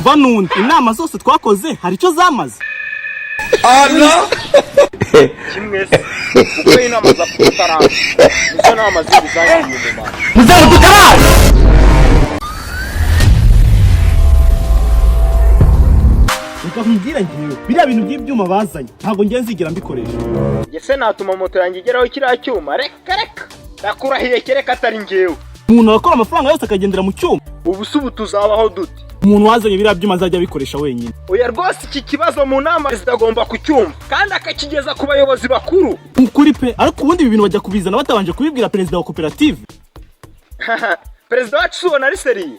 umva nundi inama zose twakoze hari icyo zamaze. Allah kimwe se uko inama za part2 nizo nama z'ibizanye inyuma Muzehe tukaraje. Ukambwira ngiye biriya bintu by'ibyuma bazanye ntago ngenzigira mbikoresha. Yese natuma moto yanjye igeraho kiriya cyuma reka ndakurahiye kereka atari ngewe. Umuntu akora amafaranga yose akagendera mu cyuma. Ubu subu tuzabaho dute? Umuntu wazanye biriya byuma azajya bikoresha wenyine. Oya rwose iki kibazo mu nama zitagomba kucyumva kandi akakigeza ku bayobozi bakuru. Ukuri pe ariko ubundi ibi bintu bajya kubizana batabanje kubibwira perezida wa koperative. Perezida wacu ubona ari seriye.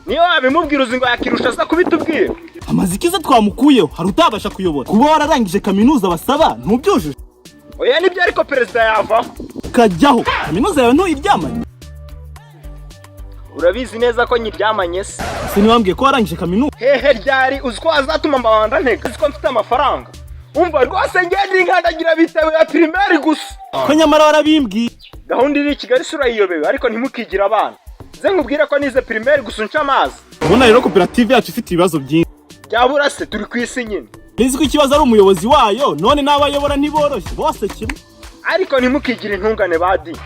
Niyo abimubwira uzi ngo yakirusha za kubitubwira. Amazikiza twamukuyeho hari utabasha kuyobora. Kuba wararangije kaminuza basaba ntubyujuje. Oya nibyo ariko perezida yava. Kajyaho kaminuza yawe ntuyiryamanye. Urabizi neza ko nyiryamanye se. Siniwambwiye ko warangije kaminuza. Hehe ryari uziko azatuma mbanda ntega. Uziko mfite amafaranga. Umva rwose ngende nkandagira bitewe ya primaire gusa. Ko nyamara warabimbwiye. Gahunda iri Kigali sura yiyobewe ariko ntimukigira abana. Ze ngubwira ko nize primaire gusa unca amazi. Ubona rero koperative yacu ifite ibibazo byinshi. Byabura se turi kwisi nyine. Nizi ko ikibazo ari umuyobozi wayo none n'abayobora ntiboroshye bose kimwe. Ariko ntimukigira intungane badi.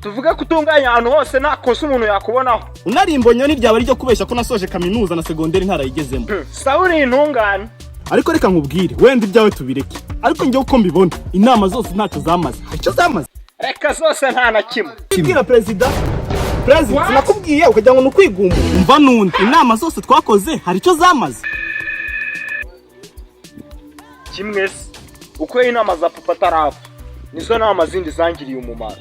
Tuvuge kutunganya ahantu hose nta kosa umuntu yakubonaho. Unarimbonye n'ibyaba ryo kubeshya ko nasoje kaminuza na segonderi ntarayigezemo. Sauri intungane. Ariko reka nkubwire wenda ibyawe tubireke. Ariko njye uko mbibona inama zose ntacyo zamaze. Icyo zamaze. Reka zose nta na kimwe. Kibwira perezida. Perezida nakubwiye ukajya ngo nukwigumba. Umva nundi inama zose twakoze hari icyo zamaze. Kimwe se uko inama za part2 nizo nama zindi zangiriye umumaro.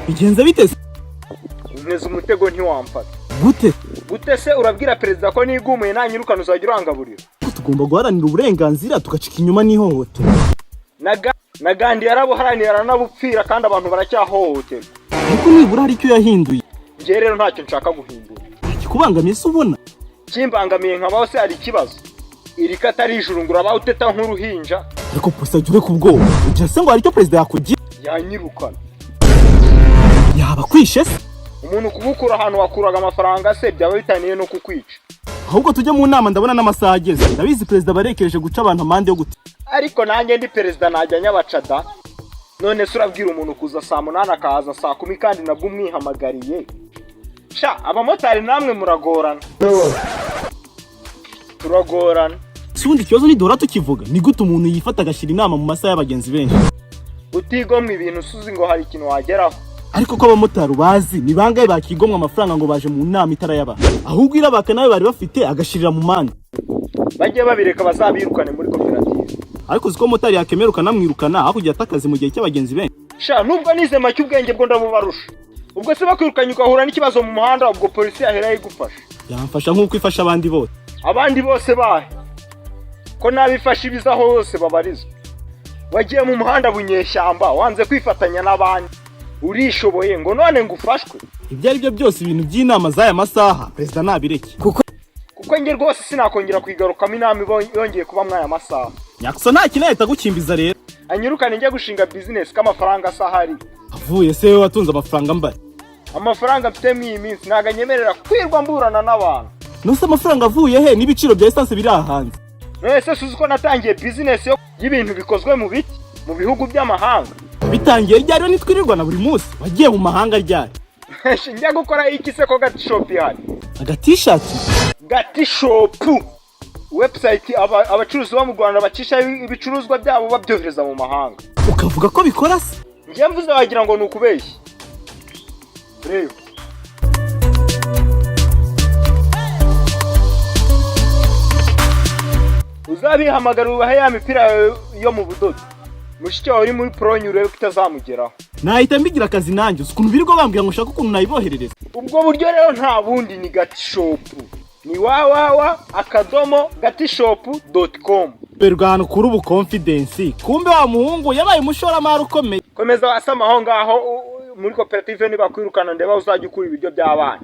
Bigenze biteze. Uneze umutego ntiwamfata. Gute se urabwira perezida ko nigumuye nanyirukana uzajya urangaburira. Tugomba guharanira uburenganzira tugacika inyuma n'ihohotera. Nagandi yarabuharanira aranabupfira kandi abantu baracyahohoterwa. Ariko nibura hari icyo yahinduye. Ngiye rero ntacyo nshaka guhindura. Kikubangamiye se ubona? Kimbangamiye nkabaho se hari ikibazo. Iri katari ijuru ngura bawuteta nk'uruhinja. Ariko pusa jure kubwo. Ujya se ngo hari icyo perezida yakugira? Yanyirukana. Yaba kwishe se? Umuntu kubukura ahantu wakuraga amafaranga se byaba bitaniye no kukwica. Ahubwo tujye mu nama ndabona n'amasaha ageze. Ndabizi perezida barekereje guca abantu amande yo guti. Ariko nanjye ndi perezida najya nyabacada. None se urabwira umuntu kuza saa 8 akaza saa 10 kandi nabwo umwihamagariye. Sha abamotari namwe muragorana. Turagorana. Sundi kibazo ni dora tukivuga. Ni gute umuntu yifata agashira inama mu masaha y'abagenzi benshi. Utigomwe ibintu suzi ngo hari ikintu wageraho. Ariko ko abamotari bazi ni bangaye bakigomwa amafaranga ngo baje mu nama itarayaba. Ahubwo irabaka nawe bari bafite agashirira mu mande. Bajye babireka bazabirukane muri koperative. Ariko ziko motari yakemeruka namwirukana aho kujya atakaze mu gihe cy'abagenzi benshi. Sha nubwo nize make ubwenge bwo ndabubarusha. Ubwo se bakwirukanye ugahura n'ikibazo mu muhanda ubwo polisi yahera igufasha. Yamfasha nk'uko ifasha abandi bose. Abandi bose bahe. Ko nabifasha ibizaho hose babarizwa. Wagiye mu muhanda bunyeshyamba wanze kwifatanya n'abandi. Urishoboye ngo none ngufashwe. Ibyo ari byo byose ibintu by'inama z'aya masaha perezida nabireke. Kuko nge rwose sinakongira kwigarukamo inama yongeye kuba mwaya masaha. Nyaxo nta kintu ahita gukimbiza rero. Anyirukane njye gushinga business k'amafaranga sahari. Avuye se we watunze amafaranga mbare. Amafaranga mfite mw'iyi minsi naganyemerera kwirwa mburana n'abantu. Nose amafaranga avuye he n'ibiciro bya essence biri ahanze. Nese suzi ko natangiye business yo y'ibintu bikozwe mu biti mu bihugu by'amahanga. Bitangiye ryari nitwirirwa na buri munsi bagiye mu mahanga ryari. Njya gukora iki se ko gati shop ihari. T-shirt. Gati shop. Website abacuruzi bo mu Rwanda bacisha ibicuruzwa byabo babyohereza mu mahanga. Ukavuga ko bikora se? Njye mvuze wagira ngo nukubeshye. Rero uzabihamagara ubahe ya mipira yo mu budodo. Mushiki wawe uri muri pronyu urebe kitazamugeraho. Nahita mbigira akazi nanjye ukuntu birirwa bambwira ngo shaka ukuntu nayiboherereza. Ubwo buryo rero nta bundi ni Gati shop. Ni www.gatishop.com. Bergano kuri ubu confidence. Kumbe wa muhungu yabaye umushora ukomeye. Komeza wasama aho ngaho muri koperative niba kwirukana ndeba uzajya ukura ibiryo by'abana.